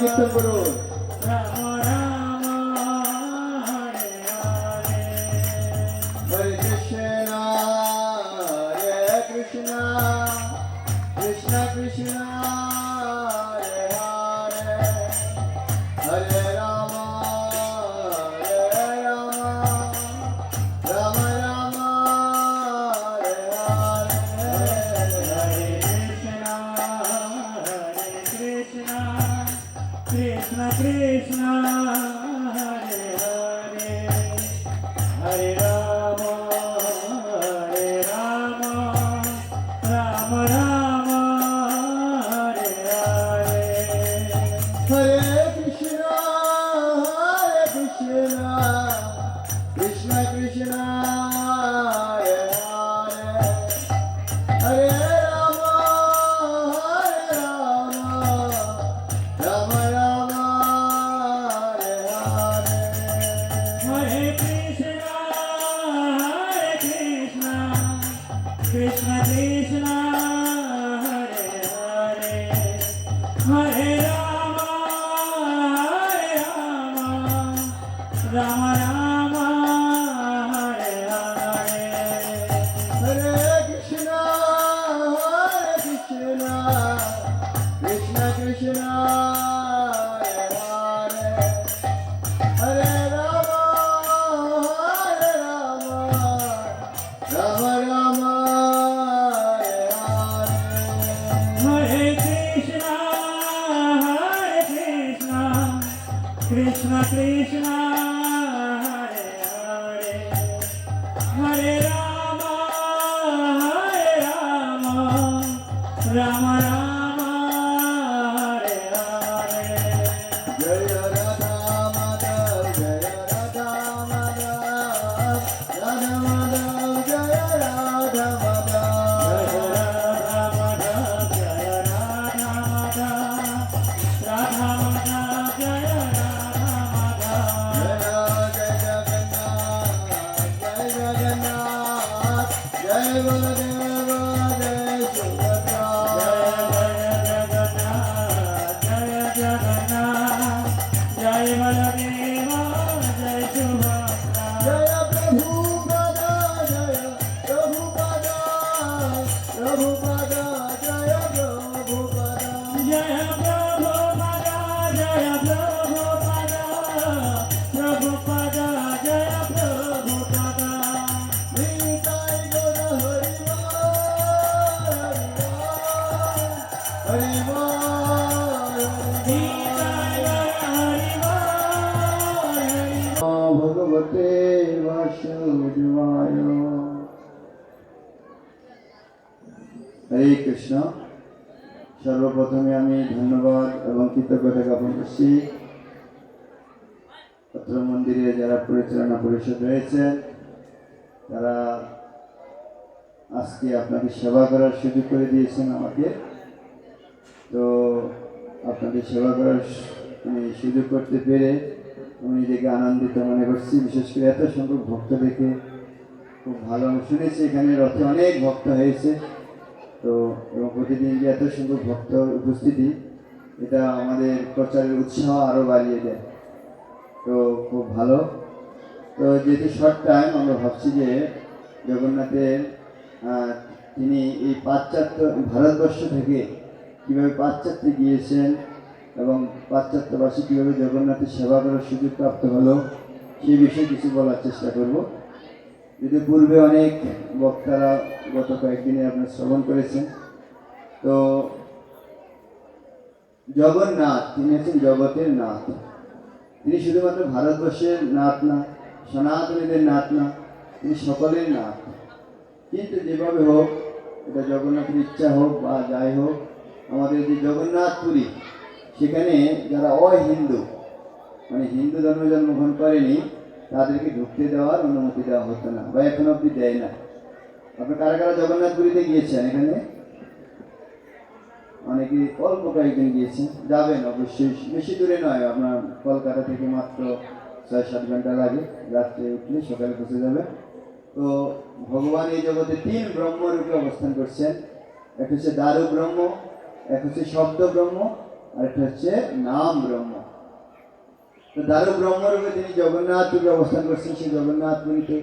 কীর্তন করুন। হরে কৃষ্ণ হরে কৃষ্ণ কৃষ্ণ কৃষ্ণ হরে হরে হরে রাম হরে রাম রাম রাম হরে হরে হরে কৃষ্ণ কৃষ্ণ কৃষ্ণ হরে হরে হরে রাম রাম রাম হরে হরে হরে কৃষ্ণ কৃষ্ণ কৃষ্ণ হরে হরে হরে রাম রাম রাম হরে হরে হরে কৃষ্ণ কৃষ্ণ কৃষ্ণ হরে হরে হরে রাম রাম রাম হরে হরে হরে কৃষ্ণ কৃষ্ণ কৃষ্ণ হরে হরে হরে রাম রাম রাম হরে হরে হরে কৃষ্ণ কৃষ্ণ কৃষ্ণ হরে হরে হরে রাম রাম রাম হরে হরে জয় রাধা মাধব জয় রাধা মাধব রাধা মাধব জয় রাধা মাধব জয় রাধা মাধব রাধা মাধব জয় রাধা মাধব জয় জগন্নাথ জয় বলদেব জয় সুভদ্রা जय जगन्नाथ जय बलदेव जय सुभद्रा जय प्रभुपदा जय प्रभुपदा प्रभुपदा जय प्रभुपदा जय प्रभुपदा जय प्रभुपदा प्रभुपदा जय प्रभुपदा निताय गौर हरि बोल निताय हरि बोल हरि भगवते वासुदेवाय হরে কৃষ্ণ। সর্বপ্রথমে আমি ধন্যবাদ এবং কৃতজ্ঞতা জ্ঞাপন করছি পত্র মন্দিরে যারা পরিচালনা পরিষদ রয়েছেন, তারা আজকে আপনাকে সেবা করার সুযোগ করে দিয়েছেন আমাকে। তো আপনাদের সেবা করার আমি সুযোগ করতে পেরে আমি নিজেকে আনন্দিত মনে করছি। বিশেষ করে এত সংখ্যক ভক্ত দেখে খুব ভালো আমি শুনেছি এখানে রথে অনেক ভক্ত হয়েছে। তো এবং প্রতিদিন যে এত সুন্দর ভক্ত উপস্থিতি, এটা আমাদের প্রচারের উৎসাহ আরও বাড়িয়ে দেয়। তো খুব ভালো। তো যেহেতু শর্ট টাইম, আমরা ভাবছি যে জগন্নাথের তিনি এই পাশ্চাত্য ভারতবর্ষ থেকে কীভাবে পাশ্চাত্যে গিয়েছেন এবং পাশ্চাত্যবাসী কীভাবে জগন্নাথের সেবা করার সুযোগ প্রাপ্ত হলো, সেই বিষয়ে কিছু বলার চেষ্টা করব। যদি পূর্বে অনেক বক্তারা গত কয়েকদিনে আপনার শ্রবণ করেছেন, তো জগন্নাথ তিনি হচ্ছেন জগতের নাথ। তিনি শুধুমাত্র ভারতবর্ষের নাথ না, সনাতনীদের নাথ না, তিনি সকলের নাথ। কিন্তু যেভাবে হোক, এটা জগন্নাথের ইচ্ছা হোক বা যাই হোক, আমাদের যে জগন্নাথপুরী, সেখানে যারা অহিন্দু মানে হিন্দু ধর্মে জন্মগ্রহণ করেনি, তাদেরকে ঢুকতে দেওয়ার অনুমতি দেওয়া হতো না, বা এখন অবধি দেয় না। আপনি কারা কারা জগন্নাথপুরীতে গিয়েছেন? এখানে অনেকে অল্প কয়েকদিন গিয়েছেন, যাবেন অবশ্যই। বেশি দূরে নয়, আপনার কলকাতা থেকে মাত্র 6-7 ঘন্টা লাগে। রাত্রে উঠলে সকালে পৌঁছে যাবে। তো ভগবান এই জগতে 3 ব্রহ্মরূপে অবস্থান করছেন। একটা হচ্ছে দারু ব্রহ্ম, এক হচ্ছে শব্দ ব্রহ্ম, আর একটা হচ্ছে নাম ব্রহ্ম। তো দারু ব্রহ্মরূপে তিনি জগন্নাথ রূপে অবস্থান করছেন। সেই জগন্নাথপুরীতে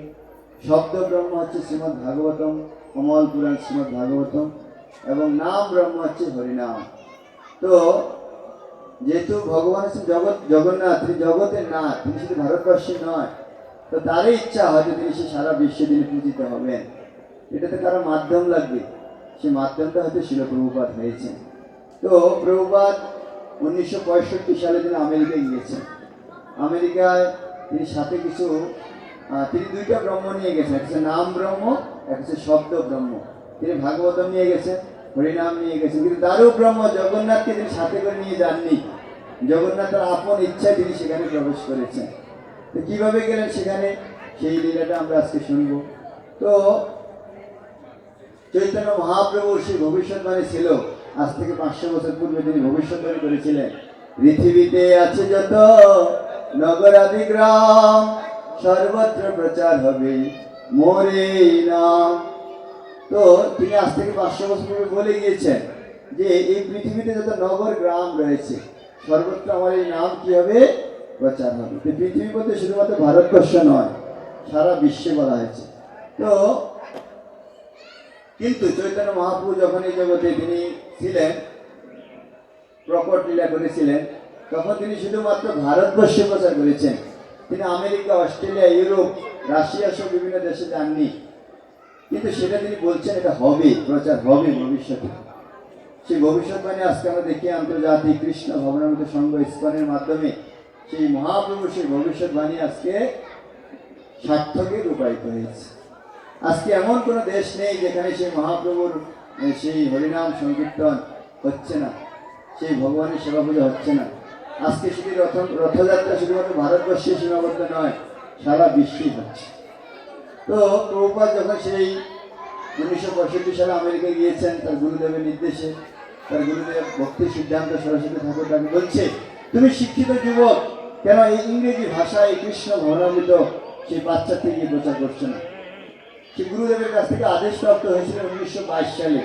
শব্দ ব্রহ্ম হচ্ছে শ্রীমদ্ ভাগবতম, কমল পুরাণ শ্রীমদ্ ভাগবতম, এবং নাম ব্রহ্ম হচ্ছে হরিনাম। তো যেহেতু ভগবান হচ্ছেন জগন্নাথ, তিনি জগতের নাথ, তিনি শুধু ভারতবর্ষে নয়। তো তারই ইচ্ছা হয়তো তিনি সে সারা বিশ্বে তিনি পূজিত হবেন। এটাতে কারো মাধ্যম লাগবে, সেই মাধ্যমটা হয়তো শিল প্রভুপাদ হয়েছে। তো প্রভুপাদ 1965 সালে তিনি আমেরিকায় গিয়েছেন। আমেরিকায় তিনি সাথে কিছু তিনি 2টা ব্রহ্ম নিয়ে গেছেন, এক হচ্ছে নাম ব্রহ্ম, এক হচ্ছে শব্দ ব্রহ্ম। তিনি ভাগবতম নিয়ে গেছেন, হরিনাম নিয়ে গেছেন, কিন্তু দারু ব্রহ্ম জগন্নাথকে তিনি সাথে করে নিয়ে যাননি। জগন্নাথের আপন ইচ্ছায় তিনি সেখানে প্রবেশ করেছেন। তো কীভাবে গেলেন সেখানে, সেই লীলাটা আমরা আজকে শুনব। তো চৈতন্য মহাপ্রভুর সেই ভবিষ্যৎবাণী ছিল, আজ থেকে 500 বছর পূর্বে তিনি ভবিষ্যৎবাণী করেছিলেন, পৃথিবীতে আছে যত নগরাদি গ্রাম, সর্বত্র প্রচার হবে মোরে নাম। তো তিনি আজ থেকে 500 বছর পূর্বে বলে গিয়েছেন যে এই পৃথিবীতে যত নগর গ্রাম রয়েছে, সর্বত্র আমার এই নাম কি হবে? প্রচার হবে। তো পৃথিবী বলতে শুধুমাত্র ভারতবর্ষ নয়, সারা বিশ্বে বলা হয়েছে। তো কিন্তু চৈতন্য মহাপ্রভু যখন এই জগতে তিনি ছিলেন, প্রকট লীলা করেছিলেন, তখন তিনি শুধুমাত্র ভারতবর্ষে প্রচার করেছেন। তিনি আমেরিকা, অস্ট্রেলিয়া, ইউরোপ, রাশিয়া সহ বিভিন্ন দেশে যাননি। কিন্তু সেটা তিনি বলছেন এটা হবে, প্রচার হবে ভবিষ্যতে। সেই ভবিষ্যৎবাণী আজকে আমরা দেখি আন্তর্জাতিক কৃষ্ণ ভবনামৃত সংঘ ইস্কনের মাধ্যমে সেই মহাপ্রভুর সেই ভবিষ্যৎবাণী আজকে সার্থকে রূপায়িত হয়েছে। আজকে এমন কোনো দেশ নেই যেখানে সেই মহাপ্রভুর সেই হরিনাম সংকীর্তন হচ্ছে না, সেই ভগবানের সেবা পূজা হচ্ছে না। আজকে শুধু রথযাত্রা শুধুমাত্র ভারতবর্ষে সীমাবদ্ধ নয়, সারা বিশ্বেই হচ্ছে। তো প্রভুপাদ যখন সেই 1965 সালে আমেরিকায় গিয়েছেন তার গুরুদেবের নির্দেশে, তার গুরুদেব ভক্তি সিদ্ধান্ত সরস্বতী ঠাকুর তাকে বলছে, তুমি শিক্ষিত যুবক, কেন এই ইংরেজি ভাষায় কৃষ্ণ ভবনামৃত সেই পাশ্চাত্যে গিয়ে প্রচার করছে না? সে গুরুদেবের কাছ থেকে আদেশ প্রাপ্ত হয়েছিল 1922 সালে।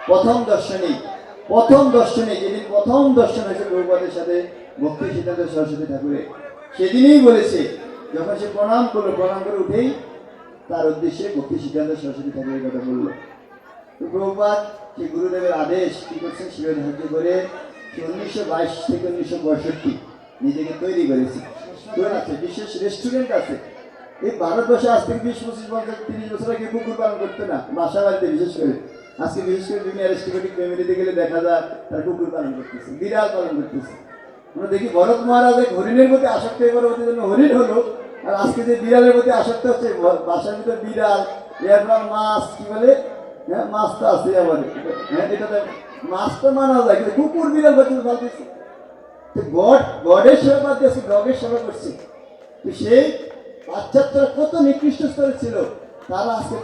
প্রথম দর্শনে যেদিন প্রথম দর্শন হয়েছে প্রভুপাদের সাথে ভক্তি সিদ্ধান্ত সরস্বতী ঠাকুরের, সেদিনই বলেছে, যখন সে প্রণাম করে উঠেই তার উদ্দেশ্যে ভক্তি সিদ্ধান্ত সরস্বতী ঠাকুরের কথা বলল। তো প্রভুপাদ সেই গুরুদেবের আদেশ কি করছেন শিরোধার্য করে সে 1922 থেকে 1965 নিজেকে তৈরি করেছে। বিশেষ রেস্টুরেন্ট আছে এই ভারতবর্ষে। আজ থেকে 20-25-30 বছর আগে কুকুর পালন করতে না, বাসা বাড়িতে বিশেষ করে। আজকে বিশেষ করে বিভিন্ন অ্যারিস্টোক্রেটিক ফ্যামিলিতে গেলে দেখা যায় তারা কুকুর পালন করতেছে, বিড়াল পালন করতেছে। আমরা দেখি ভরত মহারাজ হরিণের প্রতি আসক্ত পরবর্তী জন্য হরিণ হলো, আর আজকে যে বিড়ালের প্রতি আসক্ত হচ্ছে, বাসার ভিতরে বিড়াল, এরপর মাছ, কি বলে, হ্যাঁ মাছ তো আছে আবার, হ্যাঁ এটাতে মাছ তো মানা যায়, কিন্তু কুকুর বিড়াল বলতে পারতেছে। গডের সেবা বাদ দিয়েছে, ডগের সেবা করছে। তো সেই পাশ্চাত্যরা কত নিকৃষ্ট স্তরে ছিল, তারা আজকে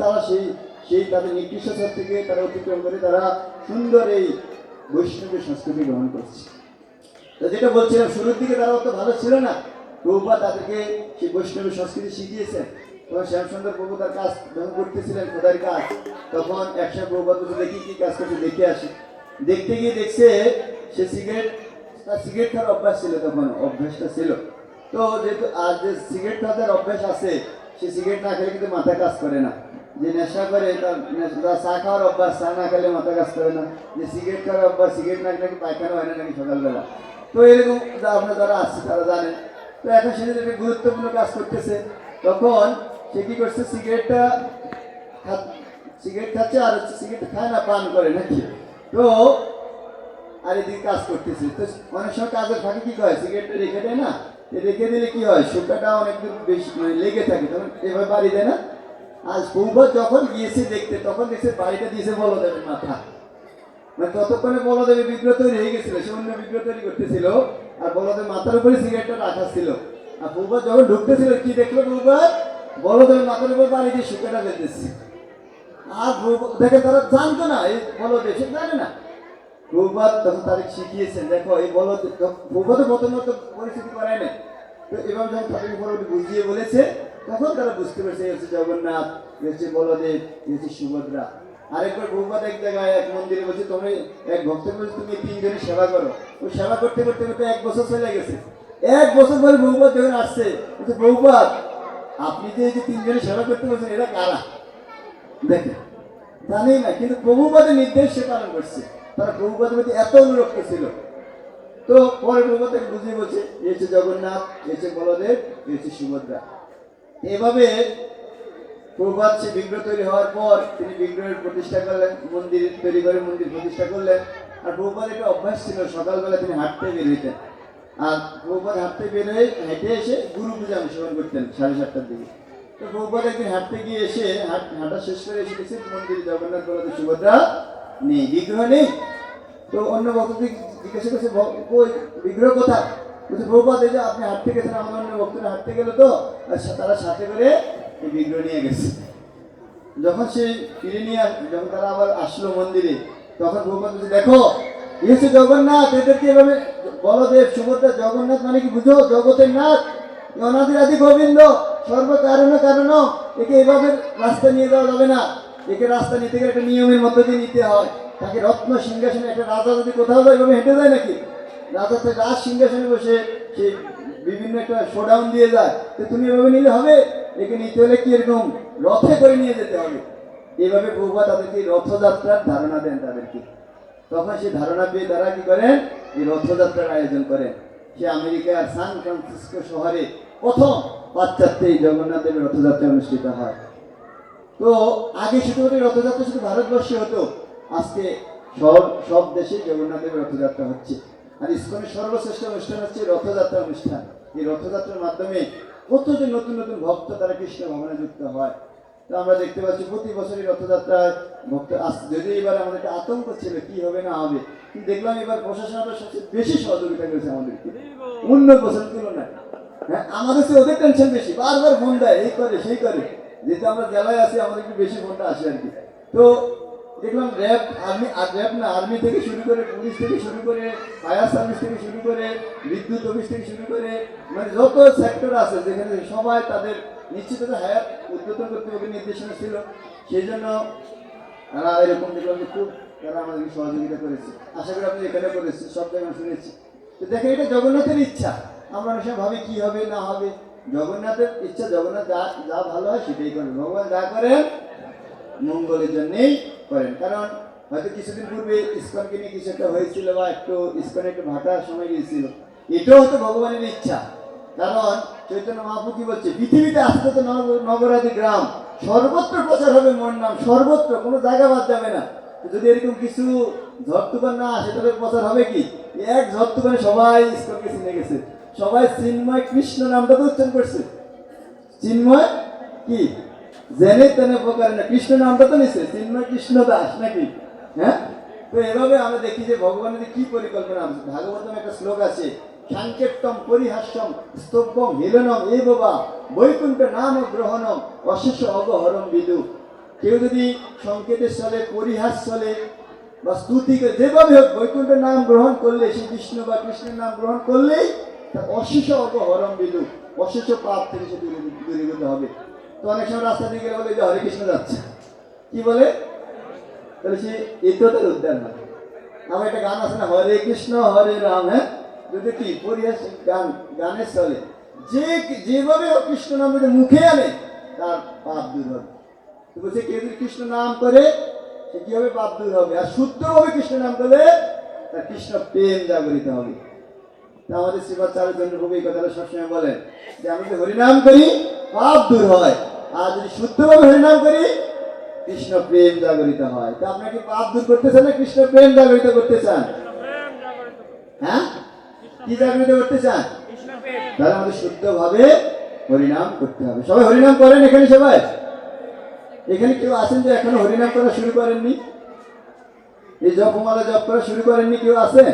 সেই তাদের নিকৃষ্ট স্তর থেকে তারা অতিক্রম করে তারা সুন্দর এই বৈষ্ণবের সংস্কৃতি গ্রহণ করছে। তো যেটা বলছিলাম, শুরুর দিকে তারা অত ভালো ছিল না, প্রভুপাদ তাদেরকে সেই বৈষ্ণবের সংস্কৃতি শিখিয়েছেন। তখন শ্যামসুন্দর প্রভু তার কাজ যখন করতেছিলেন খোদার কাজ, তখন একসময় প্রভুপাদ বলছে দেখি কি কাজ করছে দেখে আসি। দেখতে গিয়ে দেখছে সে তার সিগারেট খাওয়ার অভ্যাস ছিল, তখন অভ্যাসটা ছিল। তো যেহেতু আর যে সিগারেট খাওয়ার অভ্যাস আছে, সে সিগারেট না খেলে কিন্তু মাথা কাজ করে না। যে নেশা করে তার চা খাওয়ার অভ্যাস, চা না খেলে মাথা কাজ করে না। যে সিগারেট খাওয়ার অভ্যাস, সিগারেট না খেলে পায়খানা হয় না নাকি সকালবেলা। তো এরকম আপনার যারা আসছে তারা জানেন। তো এখন সে যদি একটা গুরুত্বপূর্ণ কাজ করতেছে, তখন সে কি করছে, সিগারেট খাচ্ছে আর হচ্ছে সিগারেট খায় না, পান করে নাকি। তো আর এদিকে কাজ করতেছে, তো অনেক সময় কাজের ফাঁকে কি হয়, সিগারেটটা রেখে দেয় না, রেখে দিলে কি হয়, শুকাটা অনেক দূর বেশি লেগে থাকে, তখন এভাবে বাড়ি দেয় না। আজ বৌভাত যখন গিয়েছে দেখতে, তখন দেখছে বাড়িটা দিয়েছে বলদেবের মাথা। মানে ততক্ষণে বলদেবের বিগ্রহ তৈরি হয়ে গেছিল, সে অন্য বিগ্রহ তৈরি করতেছিল, আর বলদেবের মাথার উপরে সিগারেটটা রাখা ছিল। আর বৌভাত যখন ঢুকতেছিল কি দেখলো, বৌভাত বলদেবের মাথার উপর বাড়ি দিয়ে শুকাটা ফেলতেছে। আর দেখে তারা জানতো না, এই বলদেব সে জানে না। প্রভুপাদ তখন তাদের শিখিয়েছেন, দেখো এই বলদ, প্রভুপাদের মতন মতো পরিস্থিতি করায় না। তো এবার যখন তাদের উপর বুঝিয়ে বলেছে, তখন তারা বুঝতে পারছে এই হচ্ছে জগন্নাথ, এই হচ্ছে বলদেব, এই হচ্ছে সুভদ্রা। আরেকবার প্রভুপাদ এক জায়গায় এক মন্দিরে বলছে, তুমি এক ভক্তের বলছে তুমি তিনজনের সেবা করো। ওই সেবা করতে করতে করতে 1 বছর চলে গেছে। 1 বছর পরে প্রভুপাদ যখন আসছে, বলছে প্রভুপাদ আপনি যে এই যে তিনজনের সেবা করতে বলছেন এরা কারা, দেখেন জানেই না, কিন্তু প্রভুপাদের নির্দেশ সে পালন করছে। তারা প্রভুপাদের প্রতি এত অনুরক্ত ছিল। তো পরে প্রভুপাদ তাকে বুঝিয়ে বলছে, এই হচ্ছে জগন্নাথ, এই হচ্ছে বলদেব, এই হচ্ছে সুভদ্রা। এভাবে প্রভুপাদ সে বিগ্রহ তৈরি হওয়ার পর তিনি বিগ্রহের প্রতিষ্ঠা করলেন, মন্দির তৈরি করে মন্দির প্রতিষ্ঠা করলেন। আর প্রভুপাদ একটা অভ্যাস ছিল, সকালবেলা তিনি হাঁটতে বের হইতেন। আর প্রভুপাদ হাঁটতে বের হয়ে হেঁটে এসে গুরু পূজা অনুসরণ করতেন 7:30টার দিকে। তো প্রভুপাদ একদিন হাঁটতে গিয়ে এসে হাঁটা শেষ করে এসে দেখছে মন্দিরে জগন্নাথ বলদেব সুভদ্রা নেই, বিগ্রহ নেই। তো অন্য ভক্তদের জিজ্ঞাসা করছে ওই বিগ্রহ কোথায়, বলছে প্রভুপাদ এই যে আপনি হাঁটতে গেছেন, আমাদের অন্য ভক্তরা হাঁটতে গেল তো তারা সাথে করে এই বিগ্রহ নিয়ে গেছে। যখন সে ফিরে নিয়ে যখন তারা আবার আসলো মন্দিরে, তখন প্রভুপাদ বলছে দেখো এই হচ্ছে জগন্নাথ, এদেরকে এভাবে বলদেব সুভদ্রা, জগন্নাথ মানে কি বুঝো, জগতের নাথ, অনাদি আদি গোবিন্দ, সর্বকারণ কারণ, একে এভাবে রাস্তা নিয়ে যাওয়া যাবে না। একে রাস্তা নিতে গেলে একটা নিয়মের মধ্যে দিয়ে নিতে হয়। তাকে রত্ন সিংহাসনে, একটা রাজা যদি কোথাও যায় এভাবে হেঁটে যায় নাকি, রাজা তো রাজ সিংহাসনে বসে সে বিভিন্ন একটা শোডাউন দিয়ে যায়, তো তুমি এভাবে নিলে হবে, একে নিতে হলে কি এরকম রথে করে নিয়ে যেতে হবে। এইভাবে প্রভুপাদ তাদেরকে রথযাত্রার ধারণা দেন তাদেরকে। তখন সেই ধারণা পেয়ে তারা কি করেন, এই রথযাত্রার আয়োজন করেন। সে আমেরিকার সান ফ্রান্সিসকো শহরে প্রথম পাশ্চাত্যে এই জগন্নাথ দেবের রথযাত্রা অনুষ্ঠিত হয়। তো আগে শুধুমাত্র রথযাত্রা শুধু ভারতবর্ষে হতো, আজকে সব দেশে জগন্নাথ দেবের রথযাত্রা হচ্ছে। আর ইসকনের সর্বশ্রেষ্ঠ অনুষ্ঠান হচ্ছে রথযাত্রা অনুষ্ঠান। এই রথযাত্রার মাধ্যমে কত যে নতুন নতুন ভক্ত তারা কৃষ্ণ ভবনে যুক্ত হয়। তো আমরা দেখতে পাচ্ছি প্রতি বছরই রথযাত্রায় ভক্ত যদি এবার আমাদের একটা আতঙ্ক ছিল কি হবে না হবে, কিন্তু দেখলাম এবার প্রশাসন আবার সবচেয়ে বেশি সহযোগিতা করেছে আমাদেরকে অন্য বছর তুলনায়। হ্যাঁ, আমাদের চেয়ে ওদের টেনশন বেশি, বারবার ফোন দেয়, এই করে সেই করে, যেহেতু আমরা জেলায় আছি আমাদের একটু বেশি ফোনটা আসে আর কি। তো দেখলাম র্যাব, আর্মি, আর র্যাব না, আর্মি থেকে শুরু করে, পুলিশ থেকে শুরু করে, ফায়ার সার্ভিস থেকে শুরু করে, বিদ্যুৎ অফিস থেকে শুরু করে, মানে যত সেক্টর আছে যেখানে সবাই তাদের নিশ্চিত হায়ার উদ্বোধন কর্তৃপক্ষের নির্দেশনা ছিল। সেই জন্য তারা এরকম দেখলাম যে খুব তারা আমাদেরকে সহযোগিতা করেছে। আশা করি আপনি এখানে করেছি, সব জায়গায় শুনেছি। তো দেখেন এটা জগন্নাথের ইচ্ছা। আমরা অনেক সময় ভাবি কি হবে না হবে, জগন্নাথের ইচ্ছা, জগন্নাথ যা যা ভালো হয় সেটাই করেন। ভগবান যা করেন মঙ্গলের জন্যেই করেন। কারণ হয়তো কিছুদিন পূর্বে ইসকনকে নিয়ে কিছু একটা হয়েছিল, বা একটু ইসকনে একটু ভাটার সময় গিয়েছিল, এটাও হয়তো ভগবানের ইচ্ছা। কারণ চৈতন্য মহাপ্রভু কি বলছে, পৃথিবীতে আসতে তো নগরাদি গ্রাম, সর্বত্র প্রচার হবে মোর নাম, সর্বত্র, কোনো জায়গা বাদ যাবে না। যদি এরকম কিছু ঝড় তুফান না আসে তাহলে প্রচার হবে কি, এক ঝড় তুফানে সবাই ইসকনকে চিনে গেছে, সবাই চিন্ময় কৃষ্ণ নামটা তো উচ্চারণ করছে। চিন্ময় কি জেনে তেনে প্রকারে না, কৃষ্ণ নামটা তো নিচ্ছে, চিন্ময় কৃষ্ণ দাস নাকি। হ্যাঁ, তো এভাবে আমরা দেখি যে ভগবানের কি পরিকল্পনা। ভাগবতম একটা শ্লোক আছে, সাংকেতম পরিহাস্যম স্তব্ধম হেলনম এ বাবা বৈকুণ্ঠ নাম গ্রহণম অশেষ অগহরম বিদু। কেউ যদি সংকেতের চলে, পরিহাস চলে বা স্তুতি করে, যেভাবে হোক বৈকুণ্ঠ নাম গ্রহণ করলে, সেই বিষ্ণু বা কৃষ্ণের নাম গ্রহণ করলেই তার অশেষ অগহরম বিদু, অশেষ পাপ থেকে সে দূরীভূত হবে। তো অনেক সময় রাস্তা দিয়ে গেলে বলে যে হরে কৃষ্ণ যাচ্ছে, কি বলে, তাহলে সে এতেও তার উদ্ধার হয়। আমার একটা গান আছে না, হরে কৃষ্ণ হরে রাম, হ্যাঁ, যদি কি পরিহাস গান, গানের চলে, যে যেভাবে ও কৃষ্ণ নাম যদি মুখে আনে তার পাপ দূর হবে। তো বলছে কেউ যদি কৃষ্ণ নাম করে সে কি হবে, পাপ দূর হবে। আর শুদ্ধভাবে কৃষ্ণ নাম করলে তার কৃষ্ণ প্রেম জাগরিত হবে। তা আমাদের শ্রীপাদ চন্দ্রপ্রভু এই কথাটা সবসময় বলেন যে আমি যদি হরিনাম করি পাপ দূর হয়, আর যদি শুদ্ধভাবে হরিনাম করি কৃষ্ণ প্রেম জাগরিত হয়। তা আপনাকে পাপ দূর করতে চান না কৃষ্ণ প্রেম জাগরিত করতে চান? হ্যাঁ, কি জাগরিত করতে চান? তাহলে আমাদের শুদ্ধভাবে হরিনাম করতে হবে। সবাই হরিনাম করেন এখানে? সবাই এখানে কেউ আছেন যে এখনো হরিনাম করা শুরু করেননি? এই জপমালা জপ করা শুরু করেননি কেউ আছেন?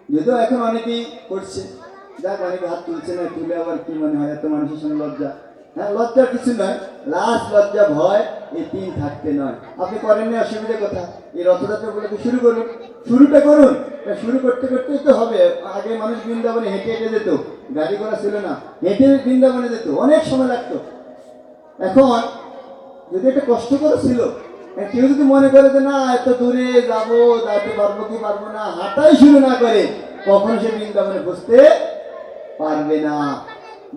যদিও এখন অনেকেই করছে, যাক অনেকে হাত তুলছে না, তুলে আবার কি মনে হয় এত মানুষের সঙ্গে লজ্জা। হ্যাঁ, লজ্জার কিছু নয়, লাজ লজ্জা ভয় এই তিন থাকতে নয়। আপনি করেননি, অসুবিধা কথা। এই রথযাত্রা উপলক্ষে শুরু করুন, শুরুটা করুন। শুরু করতে করতেই তো হবে। আগে মানুষ বৃন্দাবনে হেঁটে হেঁটে যেত, গাড়ি ঘোড়া ছিল না, হেঁটে বৃন্দাবনে যেত, অনেক সময় লাগতো। এখন যদি একটা কষ্টকর ছিল, কেউ যদি মনে করে যে না এত দূরে যাবো, যাইতে পারবো কি পারবো না, হাঁটাই শুরু না করে কখনো সে বৃন্দাবনে বসতে পারবে না।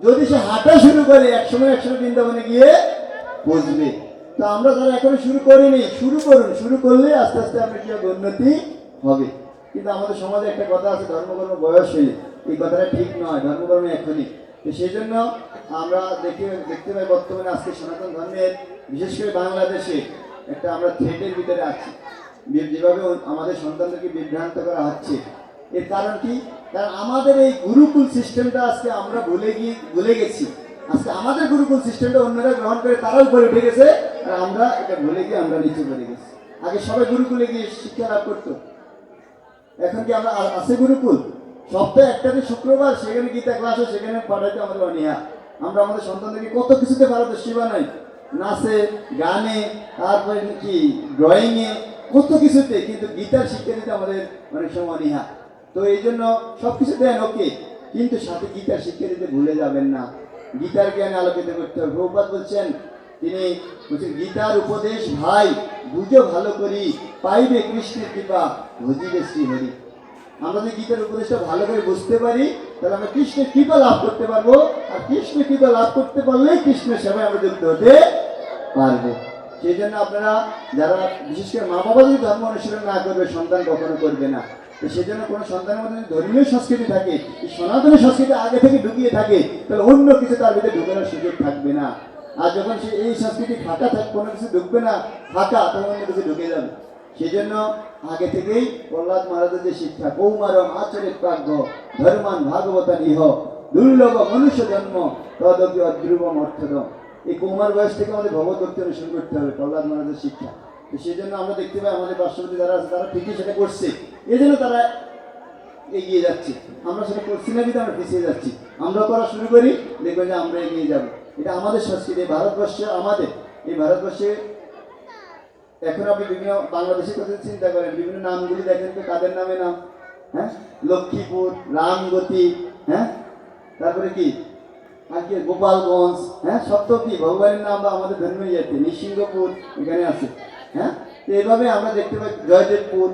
যদি সে হাঁটা শুরু করে একসময় বৃন্দাবনে গিয়ে বসবে। তো আমরা যারা এখনো শুরু করিনি, শুরু করুন। শুরু করলে আস্তে আস্তে আপনার কি হবে, উন্নতি হবে। কিন্তু আমাদের সমাজে একটা কথা আছে, ধর্মকর্ম বয়স হয়ে, এই কথাটা ঠিক নয়। ধর্মকর্ম এখনই। তো সেই জন্য আমরা দেখতে পাই বর্তমানে আজকে সনাতন ধর্মের, বিশেষ করে বাংলাদেশে একটা আমরা থ্রেটের ভিতরে আছি। যেভাবে আমাদের সন্তানদেরকে বিভ্রান্ত করা হচ্ছে, এর কারণ কি? কারণ আমাদের এই গুরুকুল সিস্টেমটা আজকে আমরা ভুলে গেছি। আজকে আমাদের গুরুকুল সিস্টেমটা অন্যরা গ্রহণ করে তারা উপরে উঠে গেছে, আর আমরা এটা ভুলে গিয়ে আমরা নিচে পড়ে গেছি। আগে সবাই গুরুকুলে গিয়ে শিক্ষা লাভ করতো, এখন কি আমরা আছে গুরুকুল? সপ্তাহে একটা দিন শুক্রবার সেখানে গীতা ক্লাস হয়, সেখানে পাঠাইতে আমাদের অনীহা। আমরা আমাদের সন্তানদেরকে কত কিছুতে পারদর্শী বানাই, নাচে, গানে, তারপরে কি ড্রয়িংয়ে, কত কিছুতে, কিন্তু গীতার শিক্ষা দিতে আমাদের অনেক সময় অনীহা। তো এই জন্য সব কিছু দেন ওকে, কিন্তু সাথে গীতার শিক্ষা দিতে ভুলে যাবেন না। গীতার জ্ঞানে আলোকিত করতে হবে। প্রভুপাদ বলছেন, তিনি বলছেন গীতার উপদেশ ভাই বুঝো ভালো করি, পাইবে কৃষ্ণের কৃপা ভজিবে শ্রীহরি। আমরা যদি গীতার উপদেশটা ভালো করে বুঝতে পারি তাহলে আমরা কৃষ্ণের কৃপা লাভ করতে পারবো, আর কৃষ্ণের কৃপা লাভ করতে পারলেই কৃষ্ণের সেবায় আমরা যুক্ত হতে পারবো। সেই জন্য আপনারা যারা বিশেষ করে মা বাবা যদি ধর্ম অনুশীলন না করবে, সন্তান কখনো করবে না। তো সেই জন্য কোনো সন্তানের মধ্যে যদি ধর্মীয় সংস্কৃতি থাকে, সনাতনী সংস্কৃতি আগে থেকে ঢুকিয়ে থাকে, তাহলে অন্য কিছু তার ভিতরে ঢুকানোর সুযোগ থাকবে না। আর যখন সে এই সংস্কৃতি ফাঁকা থাকে, কোনো কিছু ঢুকবে না, ফাঁকা, তখন অন্য কিছু ঢুকে যাবে। সেই জন্য আগে থেকেই প্রহ্লাদ মহারাজের যে শিক্ষা, কৌমারম আচরিত প্রাজ্ঞ ধর্মান ভাগবতা নিহ দুর্লভ মনুষ্য জন্ম তদপি অধ্রুবম অর্থদম। এই কৌমার বয়স থেকে আমাদের ভগবত ভক্তি অনুসরণ করতে হবে, প্রহ্লাদ মহারাজের শিক্ষা। তো সেই জন্য আমরা দেখতে পাই আমাদের পার্শ্ববর্তী যারা আছে তারা ঠিকই সেটা করছে, এই জন্য তারা এগিয়ে যাচ্ছে। আমরা সেটা করছি না, কিন্তু আমরা পিছিয়ে যাচ্ছি। আমরা করা শুরু করি, দেখবেন যে আমরা এগিয়ে যাব। এটা আমাদের সংস্কৃতি। ভারতবর্ষে আমাদের এই ভারতবর্ষে এখন আপনি বিভিন্ন বাংলাদেশের কথা চিন্তা করেন, বিভিন্ন নামগুলি দেখেন তো কাদের নামে নাম, হ্যাঁ, লক্ষ্মীপুর, রামগতি, হ্যাঁ, তারপরে কি আর কি গোপালগঞ্জ, হ্যাঁ, সব তো কি ভগবানের নাম বা আমাদের ধর্মীয় জাতি। নৃসিংহপুর এখানে আছে, হ্যাঁ। তো এইভাবে আমরা দেখতে পাই জয়দেবপুর।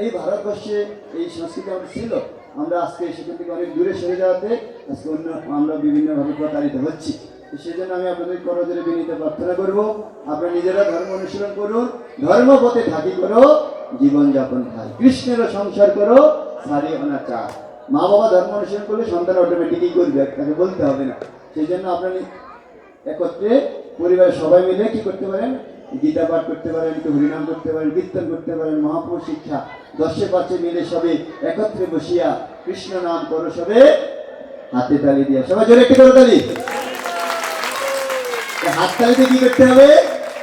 এই ভারতবর্ষে এই সংস্কৃতি আমাদের ছিল। আমরা আজকে সেখান থেকে অনেক দূরে সরে যাওয়াতে আজকে অন্য আমরা বিভিন্নভাবে প্রতারিত হচ্ছি। সেই জন্য আমি আপনাদের করজোরে বিনীত প্রার্থনা করব, আপনারা নিজেরা ধর্ম অনুশীলন করুন, ধর্মপথে থাকি করো, জীবনযাপন খাই, কৃষ্ণেরও সংসার করো, সারি অনাচার। মা বাবা ধর্ম অনুশীলন করলে সন্তান অটোমেটিকই করবে, তাকে বলতে হবে না। সেই জন্য আপনারা একত্রে পরিবারের সবাই মিলে কি করতে পারেন, গীতা পাঠ করতে পারেন, একটু হরিনাম করতে পারেন, কীর্তন করতে পারেন, মহাপুরুষ শিক্ষা 10-5 মিলে সবে একত্রে বসিয়া কৃষ্ণ নাম করো, সবে হাতে তালি দিয়া, সবাই জোরে একটু করো তালি। হাততালিতে কি করতে হবে,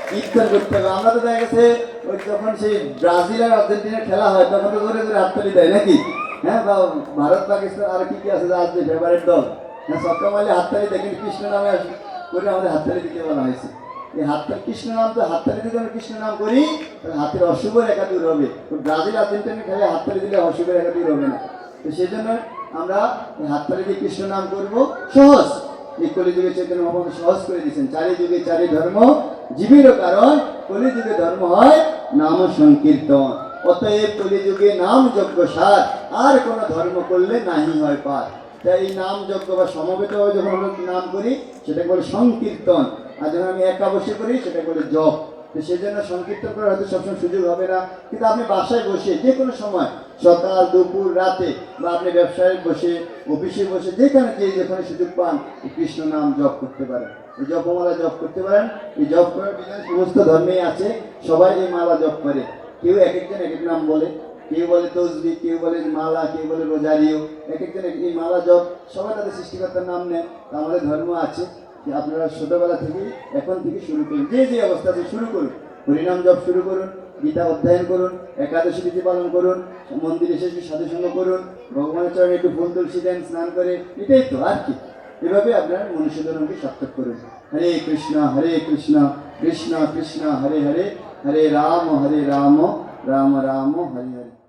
কীর্তন করতে হবে। আমরা তো দেখা গেছে ওই যখন সেই ব্রাজিল আর আর্জেন্টিনার খেলা হয় তখন তো জোরে জোরে হাততালি দেয় নাকি, হ্যাঁ, বা ভারত পাকিস্তান আর কি কি আছে আজ যে ফেভারিট দল, হ্যাঁ, সবটা মাইলে হাততালি দেয়। কিন্তু কৃষ্ণ নামে করে আমাদের হাততালি দিতে বলা হয়েছে। এই হাততালি কৃষ্ণ নাম, তো হাততালি দিতে আমরা কৃষ্ণ নাম করি, তাহলে হাতের অশুভ রেখা দূর হবে। ব্রাজিল আর্জেন্টিনা খেলে হাততালি দিলে অশুভ রেখা দূর হবে না। তো সেই জন্য আমরা হাততালি দিয়ে কৃষ্ণ নাম করবো, সহজ। এই কলিযুগে চৈতন্য মহাপ্রভু সহজ করে দিয়েছেন। চারি যুগে চারি ধর্ম জীবেরও কারণ, কলিযুগে ধর্ম হয় নাম সংকীর্তন। অতএব কলিযুগে নাম যজ্ঞ সার, আর কোন ধর্ম করলে নাহি হয় পার। তাই এই নাম যজ্ঞ বা সমবেত যখন আমরা নাম করি সেটা বলে সংকীর্তন, আর যখন আমি একা বসে করি সেটা বলে জপ। তো সেই জন্য সংকীর্তন করার হয়তো সবসময় সুযোগ হবে না, কিন্তু আপনি বাসায় বসে যে কোনো সময়, সকাল দুপুর রাতে, বা আপনি ব্যবসায় বসে, অফিসে বসে, যেখানে যেখানে সুযোগ পান এই কৃষ্ণ নাম জপ করতে পারেন, এই জপমালা জপ করতে পারেন। এই জপ করার বিধান সমস্ত ধর্মেই আছে, সবাই এই মালা জপ করে। কেউ এক একজন এক এক নাম বলে, কেউ বলে তসবি, কেউ বলে মালা, কেউ বলে রোজারিও, এক একজন এই মালা জপ, সবাই তাদের সৃষ্টিকর্তার নাম নেয়। তা আমাদের ধর্ম আছে যে আপনারা ছোটবেলা থেকে, এখন থেকে শুরু করুন, যে যে অবস্থাতে শুরু করুন, হরিনাম জপ শুরু করুন, গীতা অধ্যয়ন করুন, একাদশী তিথি পালন করুন, মন্দিরে এসে একটু সাধুসঙ্গ করুন, ভগবানের চরণে একটু ফুল তুলসী দেন, স্নান করে, এটাই তো আর কি। এভাবে আপনার মনুষ্যজনকে সার্থক করুন। হরে কৃষ্ণ কৃষ্ণ কৃষ্ণ হরে হরে, হরে রাম রাম রাম হরে হরে।